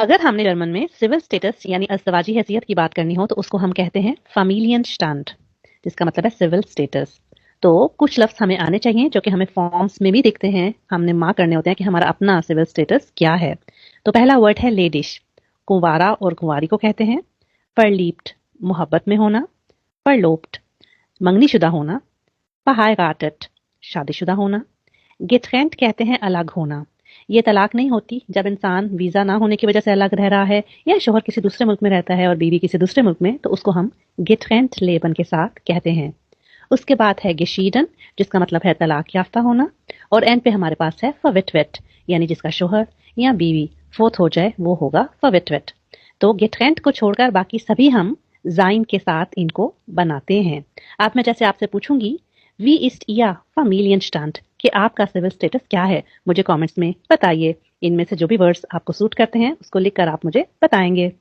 अगर हमने जर्मन में सिविल स्टेटस यानी अज़दवाजी हैसियत की बात करनी हो तो उसको हम कहते हैं फ़ामिलियनस्टैंड, जिसका मतलब है सिविल स्टेटस। तो कुछ लफ्ज़ हमें आने चाहिए जो कि हमें फॉर्म्स में भी दिखते हैं, हमने मार्क करने होते हैं कि हमारा अपना सिविल स्टेटस क्या है। तो पहला वर्ड है लेडिश, कुंवारा और कुंवारी को कहते हैं। परलीप्ट, मोहब्बत में होना। परलोप्ट, मंगनीशुदा होना। verheiratet, शादीशुदा होना। गेट्रेंट कहते हैं अलग होना। ये तलाक नहीं होती जब इंसान वीजा ना होने की वजह से अलग रह रहा है या शोहर किसी दूसरे मुल्क में रहता है और बीवी किसी दूसरे मुल्क में, तो उसको हम गेट्रेंट लेबन के साथ कहते हैं। उसके बाद है गेशीडन, जिसका मतलब है तलाक याफ्ता होना। और एंड पे हमारे पास है फविटवेट, यानी जिसका शोहर या बीवी फोत हो जाए वो होगा फविटवेट। तो गेट्रेंट को छोड़कर बाकी सभी हम जाइन के साथ इनको बनाते हैं। अब मैं जैसे आपसे पूछूंगी वी इस्ट या फैमिलियन स्टैंड कि आपका सिविल स्टेटस क्या है, मुझे कमेंट्स में बताइए। इनमें से जो भी वर्ड्स आपको सूट करते हैं उसको लिखकर आप मुझे बताएंगे।